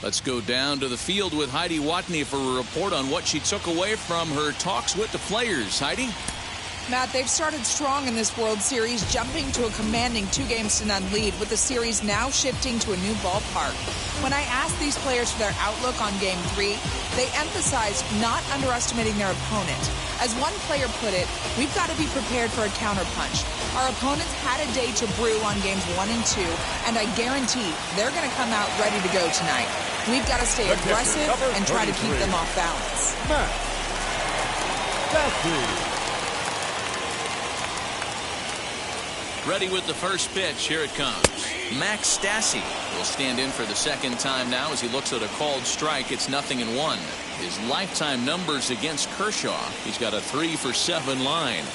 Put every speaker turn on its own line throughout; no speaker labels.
Let's go down to the field with Heidi Watney for a report on what she took away from her talks with the players. Heidi?
Matt, they've started strong in this World Series, jumping to a commanding 2-0 lead, with the series now shifting to a new ballpark. When I asked these players for their outlook on Game 3, they emphasized not underestimating their opponent. As one player put it, we've got to be prepared for a counterpunch. Our opponents had a day to brew on Games 1 and 2, and I guarantee they're going to come out ready to go tonight. We've got to stay aggressive and try to keep them off balance.
Matt.
Ready with the first pitch. Here it comes. Max Stassi will stand in for the second time now as he looks at a called strike. It's 0-1. His lifetime numbers against Kershaw. He's got a 3-for-7 line.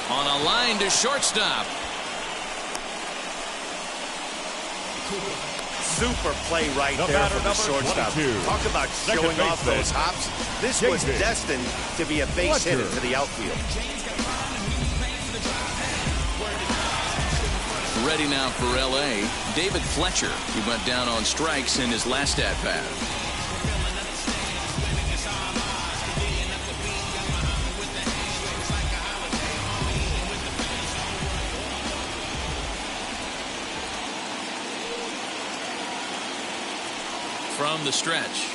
On a line to shortstop.
Super play right there for the shortstop. Talk about showing off those hops. This was destined to be a base hit into the outfield.
Ready now for L.A. David Fletcher. He went down on strikes in his last at-bat. From the stretch.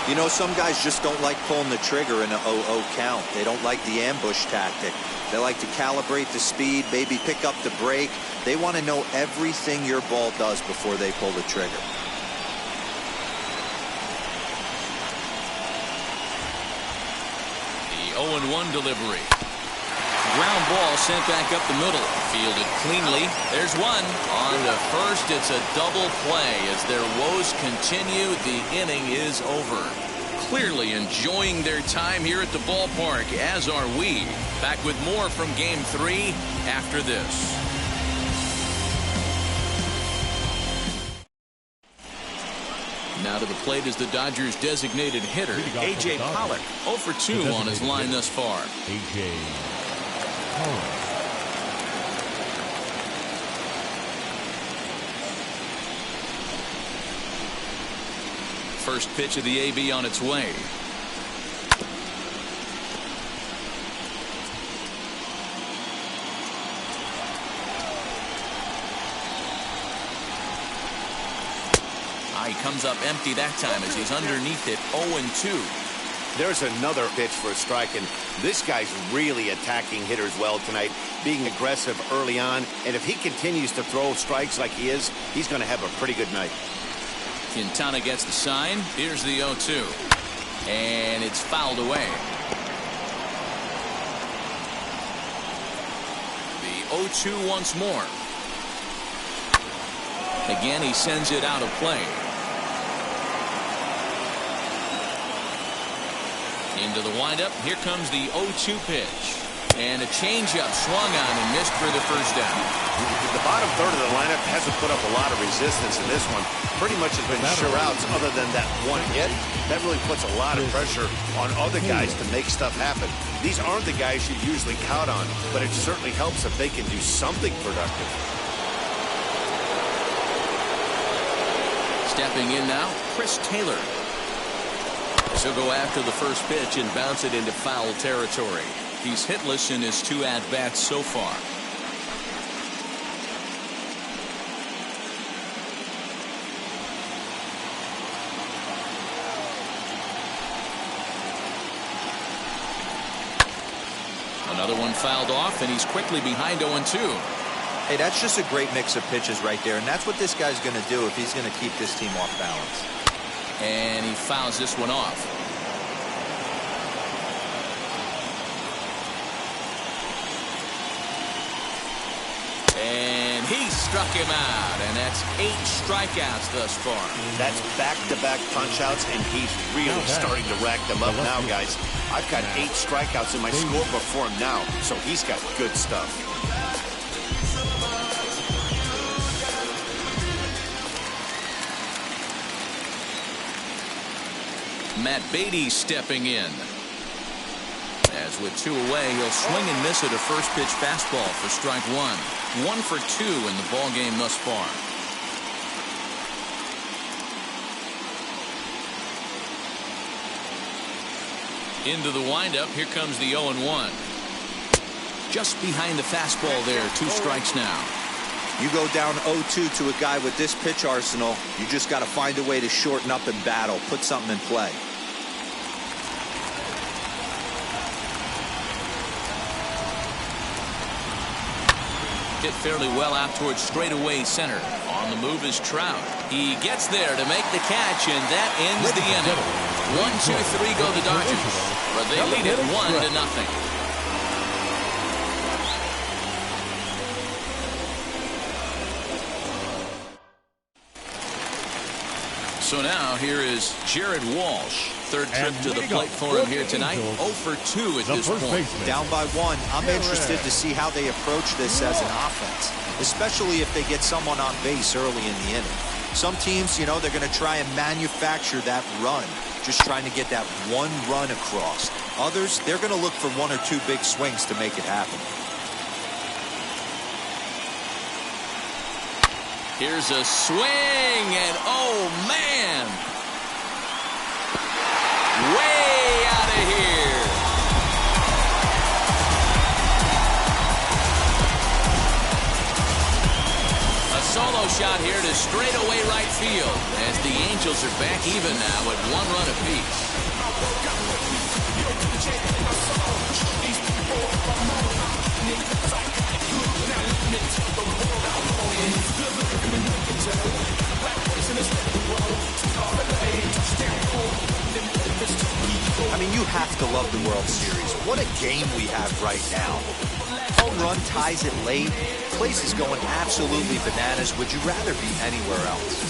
You know, some guys just don't like pulling the trigger in a 0-0 count. They don't like the ambush tactic. They like to calibrate the speed, maybe pick up the break. They want to know everything your ball does before they pull the trigger.
The 0-1 delivery. Ground ball sent back up the middle. Fielded cleanly. There's one. On to first, it's a double play. As their woes continue, the inning is over. Clearly enjoying their time here at the ballpark, as are we. Back with more from Game 3 after this. Now to the plate is the Dodgers' designated hitter, A.J. Pollock. 0-for-2 on his line thus far.
A.J.
First pitch of the AB on its way. He comes up empty that time as he's underneath it. 0-2.
There's another pitch for a strike, and this guy's really attacking hitters well tonight, being aggressive early on, and if he continues to throw strikes like he is, he's going to have a pretty good night.
Quintana gets the sign. Here's the 0-2. And it's fouled away. The 0-2 once more. Again, he sends it out of play. Into the windup. Here comes the 0-2 pitch. And a changeup swung on and missed for the first down.
The bottom third of the lineup hasn't put up a lot of resistance in this one. Pretty much has been sure outs other than that one hit. That really puts a lot of pressure on other guys to make stuff happen. These aren't the guys you usually count on, but it certainly helps if they can do something productive.
Stepping in now, Chris Taylor. He'll go after the first pitch and bounce it into foul territory. He's hitless in his 2 at-bats so far. Another one fouled off, and he's quickly behind 0-2.
Hey, that's just a great mix of pitches right there, and that's what this guy's going to do if he's going to keep this team off balance.
And he fouls this one off. And he struck him out, and that's 8 strikeouts thus far.
That's back-to-back punch-outs, and he's really starting to rack them up now, guys. I've got 8 strikeouts in my scorebook for him now, so he's got good stuff.
Matt Beatty stepping in. As with 2 away, he'll swing and miss at a first pitch fastball for strike 1. 1 for 2 in the ball game thus far. Into the windup. Here comes the 0-1. Just behind the fastball there. 2 strikes now.
You go down 0-2 to a guy with this pitch arsenal, you just got to find a way to shorten up and battle, put something in play.
Hit fairly well out towards straightaway center. On the move is Trout. He gets there to make the catch, and that ends the inning. 1-2-3 go the Dodgers, but they lead it 1-0. So now here is Jared Walsh. Third trip to the plate for him here tonight. 0 for 2 at this point.
Down by 1. I'm interested to see how they approach this as an offense, especially if they get someone on base early in the inning. Some teams, you know, they're going to try and manufacture that run, just trying to get that one run across. Others, they're going to look for 1 or 2 big swings to make it happen.
Here's a swing, and oh man, way out of here. A solo shot here to straightaway right field, as the Angels are back even now at 1 run apiece.
I mean, you have to love the World Series. What a game we have right now. Home run ties it late. Place is going absolutely bananas. Would you rather be anywhere else?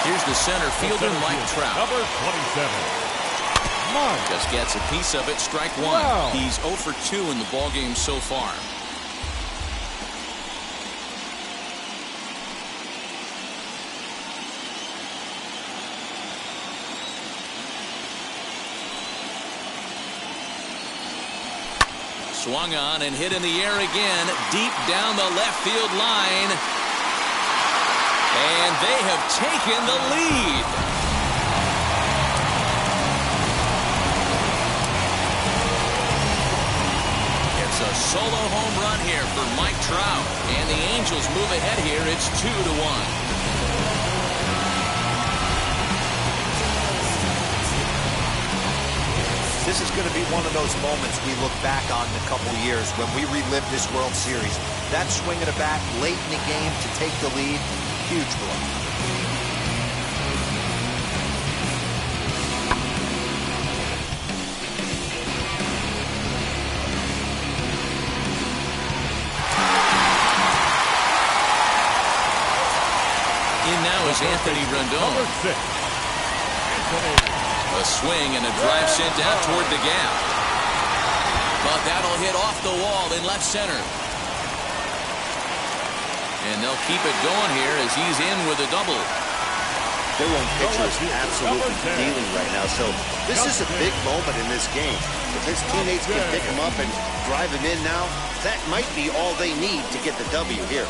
Here's the center fielder, Mike Trout.
Number 27.
Just gets a piece of it. Strike 1.
Wow.
He's 0 for 2 in the ballgame so far. Swung on and hit in the air again, deep down the left field line. And they have taken the lead. It's a solo home run here for Mike Trout. And the Angels move ahead here. It's 2-1.
This is going to be one of those moments we look back on in a couple years when we relive this World Series. That swing of the bat late in the game to take the lead, huge blow.
In now is Anthony Rendon.
Number 6. Anthony.
A swing and a drive sent out toward the gap. But that'll hit off the wall in left center. And they'll keep it going here as he's in with a double.
Their own pitcher is absolutely dealing right now, so this is a big moment in this game. If his teammates can pick him up and drive him in now, that might be all they need to get the W here.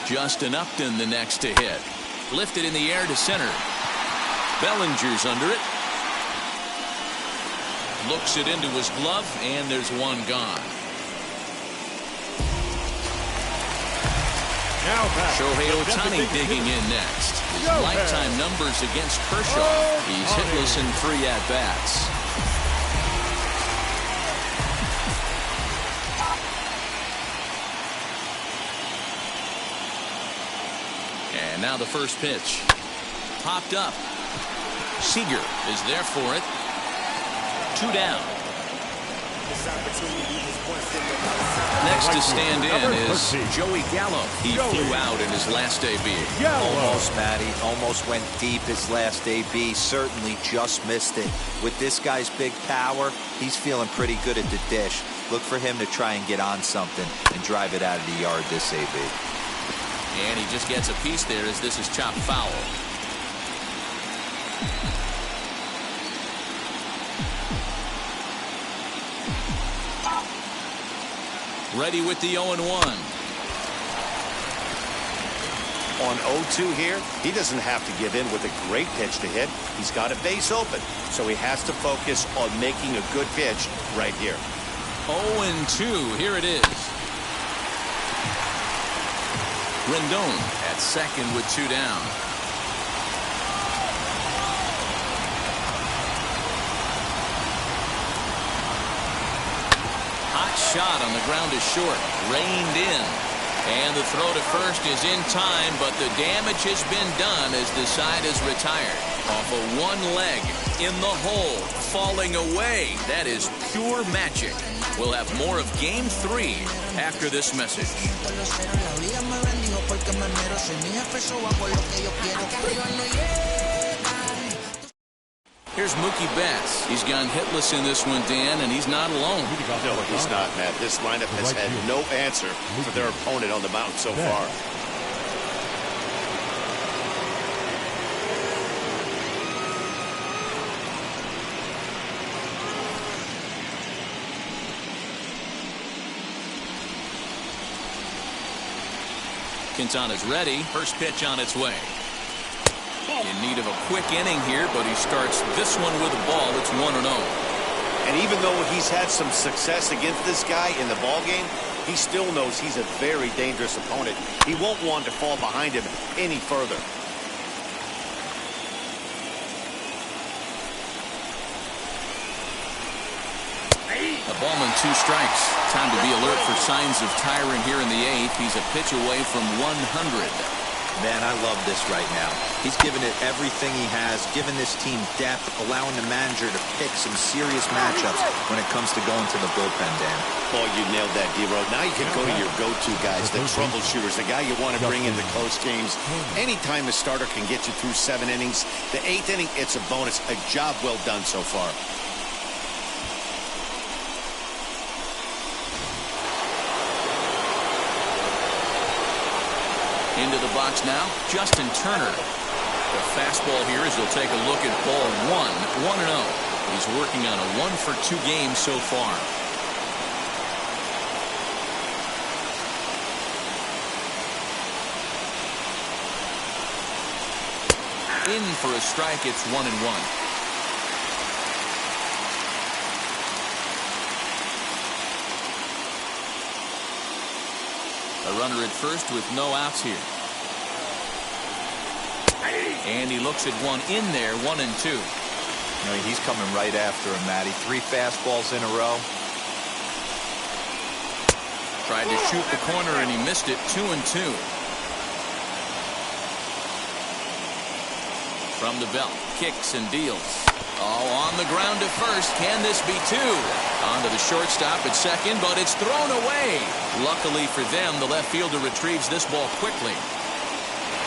Justin Upton the next to hit. Lifted in the air to center. Bellinger's under it. Looks it into his glove, and there's one gone. Shohei Ohtani digging in next. His lifetime numbers against Kershaw. He's hitless in 3 at-bats. And now the first pitch. Popped up. Seager is there for it. 2 down. Next to stand in
Number
is
13.
Joey Gallo. He flew out in his last AB.
Almost, Matty. Almost went deep his last AB. Certainly just missed it. With this guy's big power, he's feeling pretty good at the dish. Look for him to try and get on something and drive it out of the yard this AB.
And he just gets a piece there as this is chopped foul. Ready with the 0-1.
On 0-2 here, he doesn't have to give in with a great pitch to hit. He's got a base open, so he has to focus on making a good pitch right here.
0-2. Here it is. Rendon at second with 2 down. Hot shot on the ground is short. Reined in. And the throw to first is in time, but the damage has been done as the side is retired. Off of one leg, in the hole, falling away. That is pure magic. We'll have more of Game 3 after this message. Here's Mookie Betts. He's gone hitless in this one, Dan, and he's not alone.
No, he's not, Matt. This lineup has had no answer for their opponent on the mound so far.
Quintana's ready. First pitch on its way. In need of a quick inning here, but he starts this one with a ball. It's 1-0.
And even though he's had some success against this guy in the ball game, he still knows he's a very dangerous opponent. He won't want to fall behind him any further.
A ballman, 2 strikes. Time to be alert for signs of tiring here in the 8th. He's a pitch away from 100.
Man, I love this right now. He's given it everything he has, given this team depth, allowing the manager to pick some serious matchups when it comes to going to the bullpen, Dan.
Oh, you nailed that, D-Row. Now you can go to your go-to guys, the troubleshooters, the guy you want to bring into close games. Anytime a starter can get you through 7 innings, the 8th inning, it's a bonus. A job well done so far.
Into the box now, Justin Turner. The fastball here as he'll take a look at ball 1, 1-0. He's working on a 1-for-2 game so far. In for a strike, it's 1-1. A runner at first with no outs here. And he looks at one in there, 1-2.
You know, he's coming right after him, Matty. 3 fastballs in a row.
Tried to shoot the corner and he missed it, 2-2. From the belt, kicks and deals. Oh, on the ground to first. Can this be 2? Onto the shortstop at second, but it's thrown away. Luckily for them, the left fielder retrieves this ball quickly.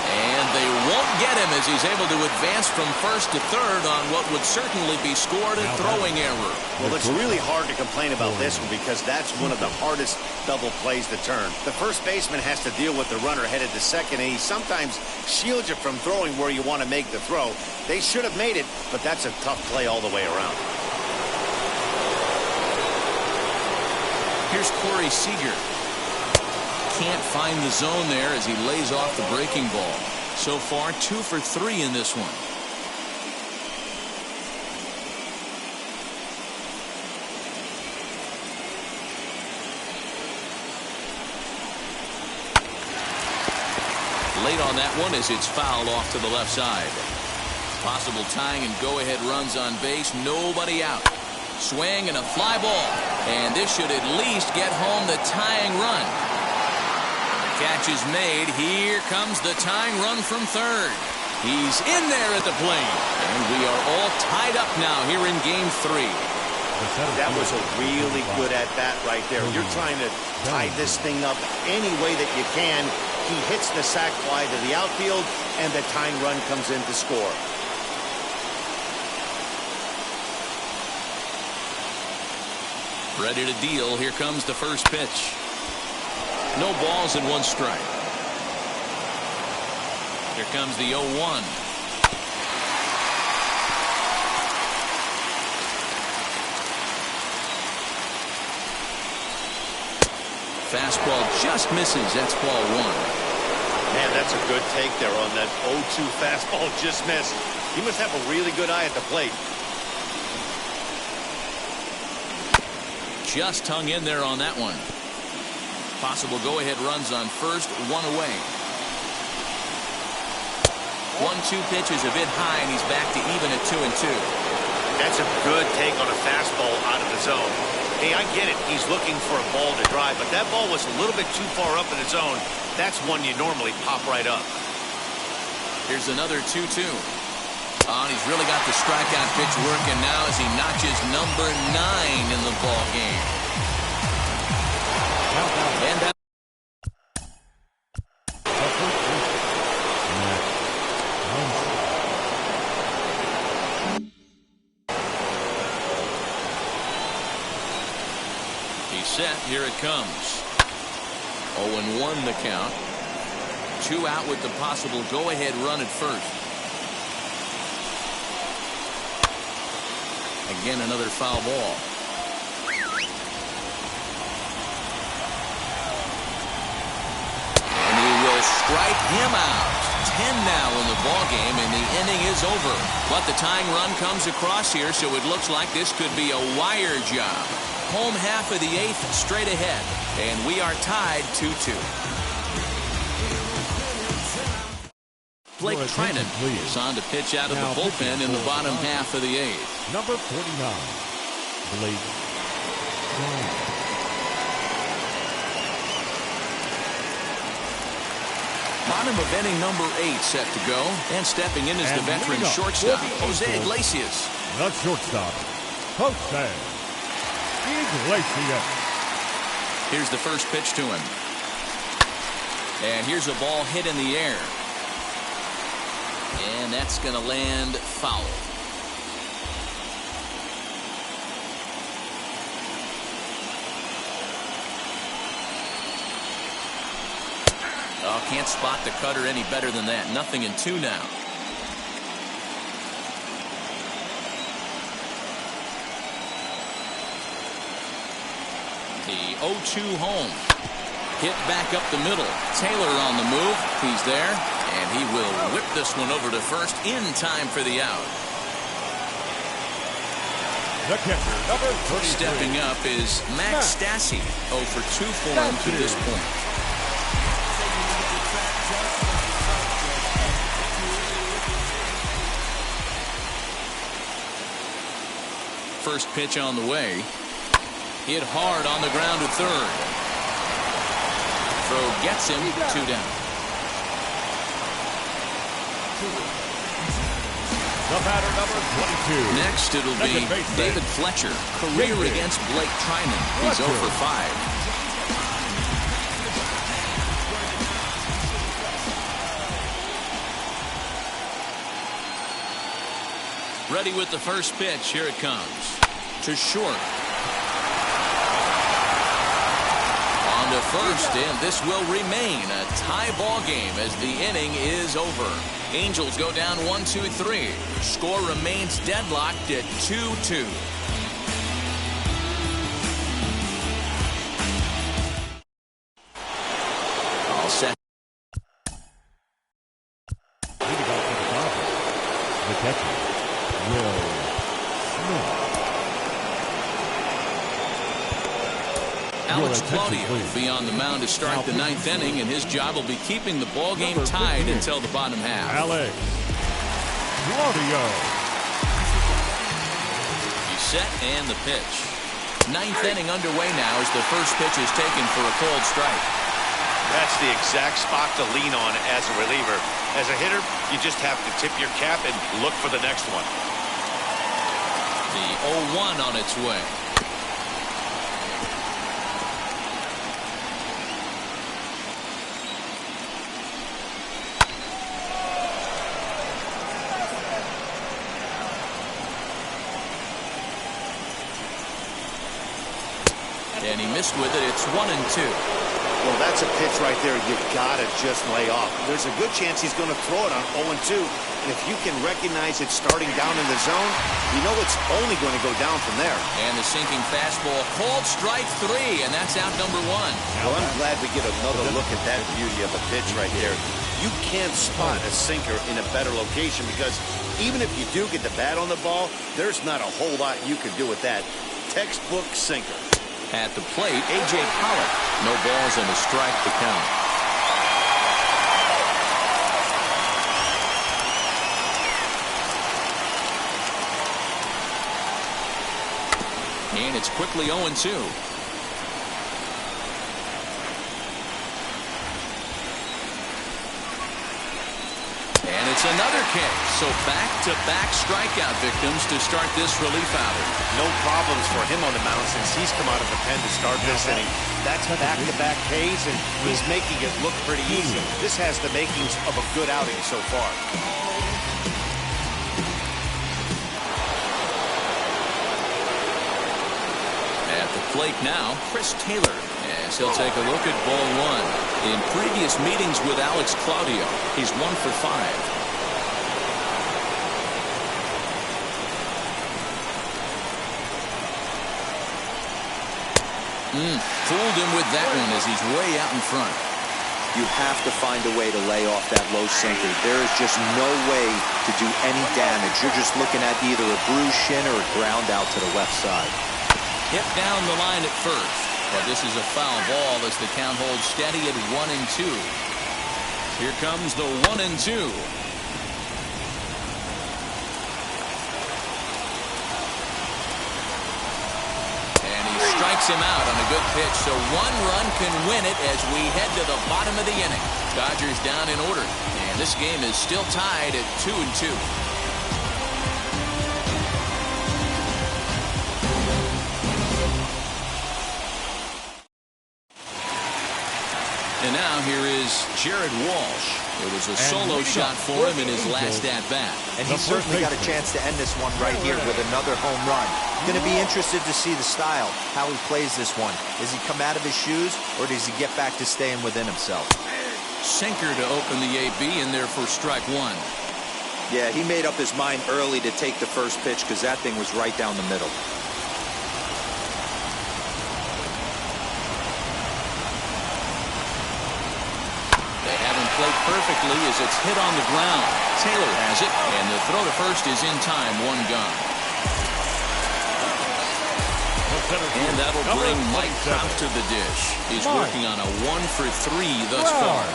And they won't get him as he's able to advance from first to third on what would certainly be scored a throwing error.
Well, it's really hard to complain about this one because that's one of the hardest double plays to turn. The first baseman has to deal with the runner headed to second, and he sometimes shields you from throwing where you want to make the throw. They should have made it, but that's a tough play all the way around.
Here's Corey Seager. Can't find the zone there as he lays off the breaking ball. So far, 2 for 3 in this one. Late on that one as it's fouled off to the left side. Possible tying and go-ahead runs on base. Nobody out. Swing and a fly ball. And this should at least get home the tying run. Catch is made. Here comes the tying run from third. He's in there at the plate. And we are all tied up now here in Game 3.
That was a really good at-bat right there. You're trying to tie this thing up any way that you can. He hits the sac fly to the outfield, and the tying run comes in to score.
Ready to deal. Here comes the first pitch. No balls and one strike. Here comes the 0-1. Fastball just misses. That's ball one.
Man, that's a good take there on that 0-2 fastball just missed. He must have a really good eye at the plate.
Just hung in there on that one. Possible go-ahead runs on first, one away. 1-2 pitch is a bit high, and he's back to even at 2-2.
That's a good take on a fastball out of the zone. Hey, I get it. He's looking for a ball to drive, but that ball was a little bit too far up in the zone. That's one you normally pop right up.
Here's another 2-2. Oh, and he's really got the strikeout pitch working now as he notches number 9 in the ball game. And that he's set. Here it comes. 0-1 the count. 2 out with the possible go-ahead run at first. Again, another foul ball. And he will strike him out. 10 now in the ball game, and the inning is over. But the tying run comes across here, so it looks like this could be a wire job. Home half of the 8th straight ahead, and we are tied 2-2. Blake Trinan is on to pitch out of the bullpen in the bottom half of the 8th.
Number 49, Blake Trinan.
Bottom of inning number 8 set to go, and stepping in is the veteran shortstop, Jose Iglesias.
The shortstop, Jose Iglesias.
Here's the first pitch to him. And here's a ball hit in the air. And that's going to land foul. Oh, can't spot the cutter any better than that. 0-2 now. The 0-2 home. Hit back up the middle. Taylor on the move. He's there. And he will whip this one over to first in time for the out.
The catcher, number 33.
Stepping up is Max Stassi. 0 for 2 for him to this point. First pitch on the way. Hit hard on the ground to third. Throw gets him 2 down.
The batter, number 22.
Next, it'll be David Fletcher. Career against Blake Trinan. He's 0 for 5. Ready with the first pitch. Here it comes. To short. On to first, and this will remain a tie ball game as the inning is over. Angels go down 1-2-3. Score remains deadlocked at 2-2. All set.
The catcher, Will Smith.
Alex Claudio will be on the mound to start the 9th inning, and his job will be keeping the ball game tied until the bottom half.
Alex Claudio.
He's set and the pitch. 9th inning underway now as the first pitch is taken for a cold strike.
That's the exact spot to lean on as a reliever. As a hitter, you just have to tip your cap and look for the next one.
The 0-1 on its way. And he missed with it. It's 1-2.
Well, that's a pitch right there you gotta just lay off. There's a good chance he's going to throw it on 0-2. And if you can recognize it starting down in the zone, you know it's only going to go down from there.
And the sinking fastball, called strike 3, and that's out number 1.
Well, I'm glad we get another look at that beauty of a pitch right there. You can't spot a sinker in a better location because even if you do get the bat on the ball, there's not a whole lot you can do with that. Textbook sinker.
At the plate, A.J. Pollock. No balls and a strike to count. And it's quickly 0-2. And it's another kick. So back-to-back strikeout victims to start this relief outing.
No problems for him on the mound since he's come out of the pen to start this inning. That's back-to-back Ks, and he's making it look pretty easy. This has the makings of a good outing so far.
At the plate now, Chris Taylor, as he'll take a look at ball 1. In previous meetings with Alex Claudio, he's 1 for 5. Fooled him with that one as he's way out in front.
You have to find a way to lay off that low sinker. There is just no way to do any damage. You're just looking at either a bruised shin or a ground out to the left side.
Hit down the line at first. But this is a foul ball as the count holds steady at 1-2. Here comes the 1-2. Strikes him out on a good pitch, so 1 run can win it as we head to the bottom of the inning. Dodgers down in order, and this game is still tied at 2-2. And now here is Jared Walsh. It was a solo shot for him in his last at-bat.
And he's certainly got a chance to end this one right here with another home run. Going to be interested to see the style, how he plays this one. Does he come out of his shoes, or does he get back to staying within himself?
Sinker to open the AB in there for strike 1.
Yeah, he made up his mind early to take the first pitch because that thing was right down the middle.
Played perfectly as it's hit on the ground. Taylor has it, and the throw to first is in time, 1 gone. And that'll bring Mike Trout to the dish. He's working on a 1 for 3 thus far.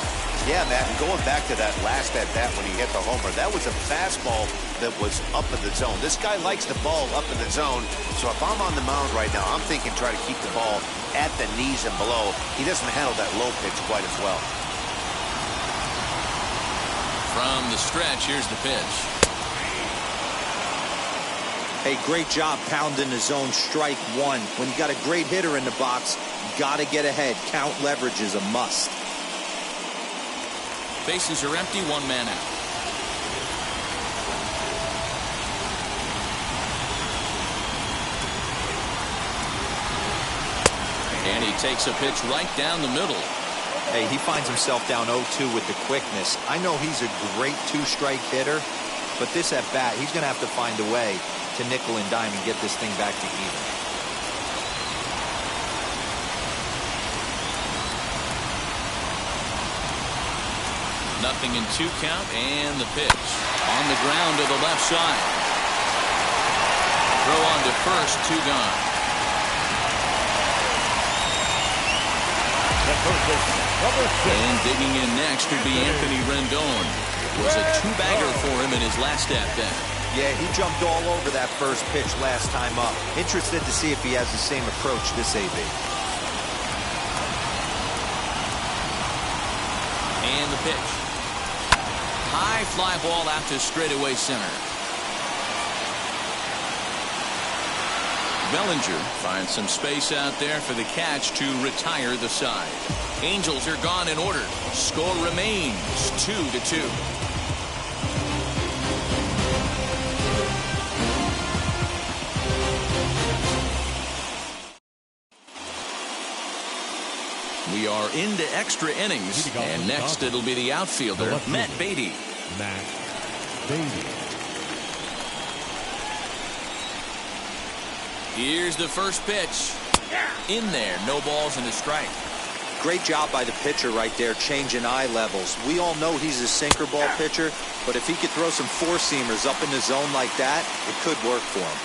Yeah, Matt, and going back to that last at-bat when he hit the homer, that was a fastball that was up in the zone. This guy likes the ball up in the zone, so if I'm on the mound right now, I'm thinking try to keep the ball at the knees and below. He doesn't handle that low pitch quite as well.
From the stretch, here's the pitch.
Hey, great job pounding the zone, strike 1. When you got a great hitter in the box, got to get ahead. Count leverage is a must.
Bases are empty, 1 man out. And he takes a pitch right down the middle.
Hey, he finds himself down 0-2 with the quickness. I know he's a great 2-strike hitter, but this at bat, he's going to have to find a way to nickel and dime and get this thing back to even.
Nothing in 2 count, and the pitch on the ground to the left side. Throw on to first, 2 gone. And digging in next would be Anthony Rendon. It was a 2-bagger for him in his last at-bat.
Yeah, he jumped all over that first pitch last time up. Interested to see if he has the same approach this AB.
And the pitch. High fly ball out to straightaway center. Bellinger finds some space out there for the catch to retire the side. Angels are gone in order. Score remains 2-2. We are into extra innings, and next it'll be the outfielder, Matt Beatty.
Matt Beatty.
Here's the first pitch. In there, no balls and a strike.
Great job by the pitcher right there, changing eye levels. We all know he's a sinker ball pitcher, but if he could throw some four-seamers up in the zone like that, it could work for him.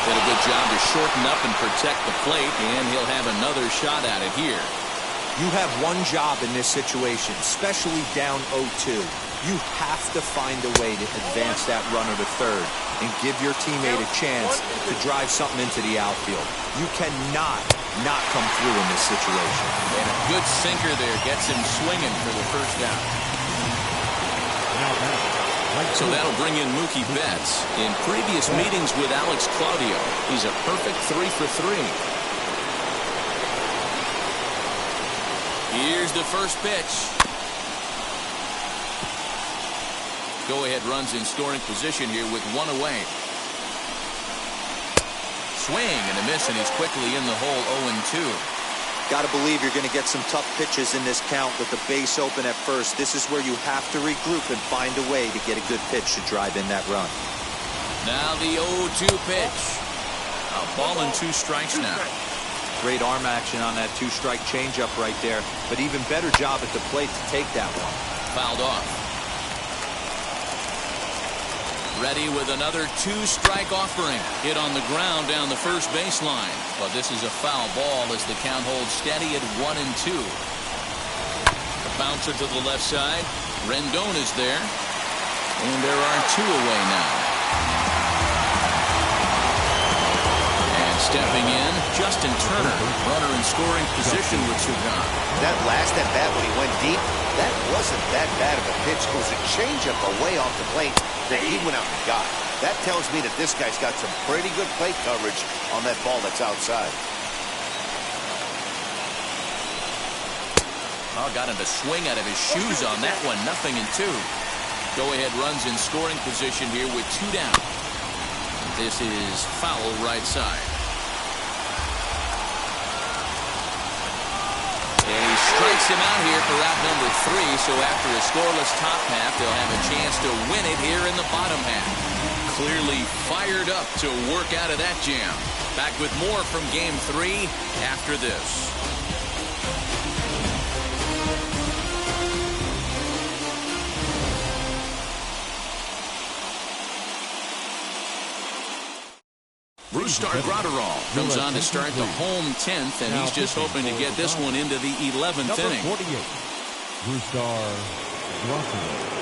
Did a good job to shorten up and protect the plate, and he'll have another shot at it here.
You have one job in this situation, especially down 0-2. You have to find a way to advance that runner to third and give your teammate a chance to drive something into the outfield. You cannot not come through in this situation.
And a good sinker there gets him swinging for the first down. So that'll bring in Mookie Betts. In previous meetings with Alex Claudio, he's a perfect 3 for 3. Here's the first pitch. Go-ahead runs in scoring position here with one away. Swing and a miss, and he's quickly in the hole 0-2.
Got to believe you're going to get some tough pitches in this count with the base open at first. This is where you have to regroup and find a way to get a good pitch to drive in that run.
Now the 0-2 pitch. A ball and 2 strikes now.
Great arm action on that 2-strike changeup right there, but even better job at the plate to take that one.
Fouled off. Ready with another 2-strike offering. Hit on the ground down the first baseline. But this is a foul ball as the count holds steady at 1-2. The bouncer to the left side. Rendon is there. And there are 2 away now. And stepping in, Justin Turner. Runner in scoring position with 2 gone.
That last at bat when he went deep, that wasn't that bad of a pitch. It was a changeup away off the plate that he went out and got. That tells me that this guy's got some pretty good plate coverage on that ball that's outside.
Oh, got him to swing out of his shoes on that one. 0-2. Go-ahead runs in scoring position here with 2 down. This is foul right side. And he strikes him out here for out number 3. So after a scoreless top half, they'll have a chance to win it here in the bottom half. Clearly fired up to work out of that jam. Back with more from Game 3 after this. Brusdar Graterol comes on to start the home 10th, and he's just hoping to get this one into the 11th inning.
Number 48, Brusdar Graterol.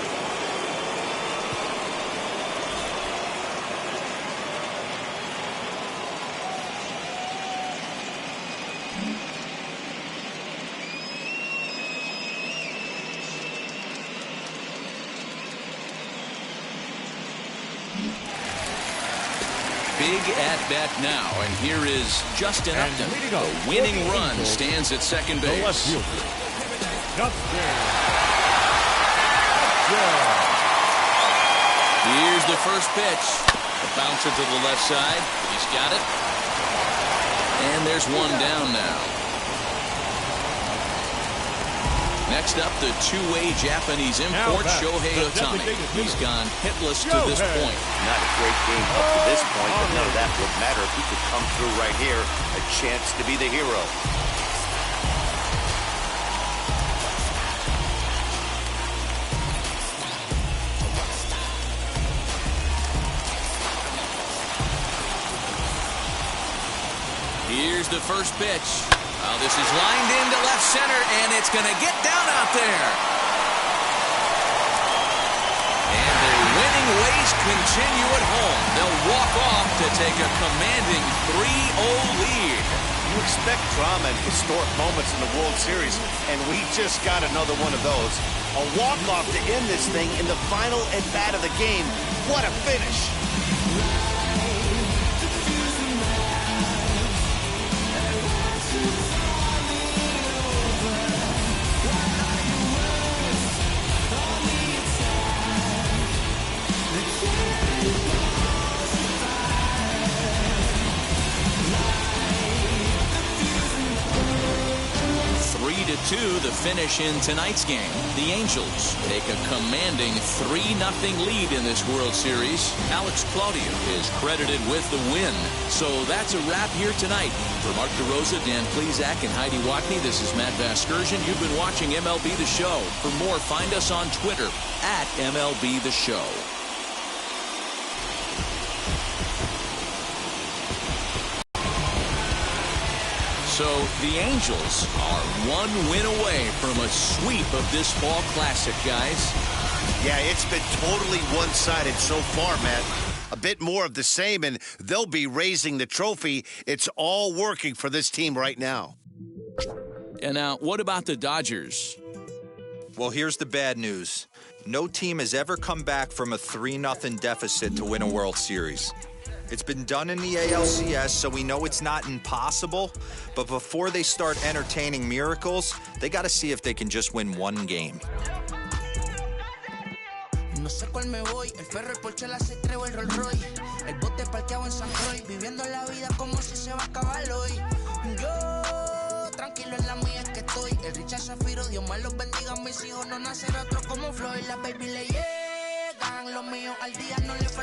Big at-bat now, and here is Justin Upton. The winning run stands at second base. Here's the first pitch. A bouncer to the left side. He's got it. And there's one down now. Next up, the two-way Japanese import, Shohei Ohtani. He's gone hitless to this point.
Not a great game up to this point, but none of that would matter if he could come through right here. A chance to be the hero.
Here's the first pitch. Oh, this is lined into left center, and it's going to get down out there. And their winning ways continue at home. They'll walk off to take a commanding 3-0 lead.
You expect drama and historic moments in the World Series, and we just got another one of those. A walk-off to end this thing in the final at-bat of the game. What a finish.
3-2 the finish in tonight's game. The Angels take a commanding 3-0 lead in this World Series. Alex Claudio is credited with the win. So that's a wrap here tonight. For Mark DeRosa, Dan Plesac, and Heidi Watney, this is Matt Vasgersian. You've been watching MLB The Show. For more, find us on Twitter at MLB The Show. So the Angels are one win away from a sweep of this fall classic, guys.
Yeah, it's been totally one-sided so far, Matt. A bit more of the same, and they'll be raising the trophy. It's all working for this team right now.
And now, what about the Dodgers?
Well, here's the bad news. No team has ever come back from a 3-0 deficit to win a World Series. It's been done in the ALCS, so we know it's not impossible. But before they start entertaining miracles, they got to see if they can just win one game.
No sé cuál me voy, el ferro, el Porsche, la C3 o el Rolls Royce. El bote parqueado en San Croix, viviendo la vida como si se va a acabar hoy. Yo, tranquilo en la mía es que estoy. El Richard Zafiro, Dios más los bendiga, mis hijos no nacerá otro como Floyd. Las baby le llegan, los míos al día no le faltan.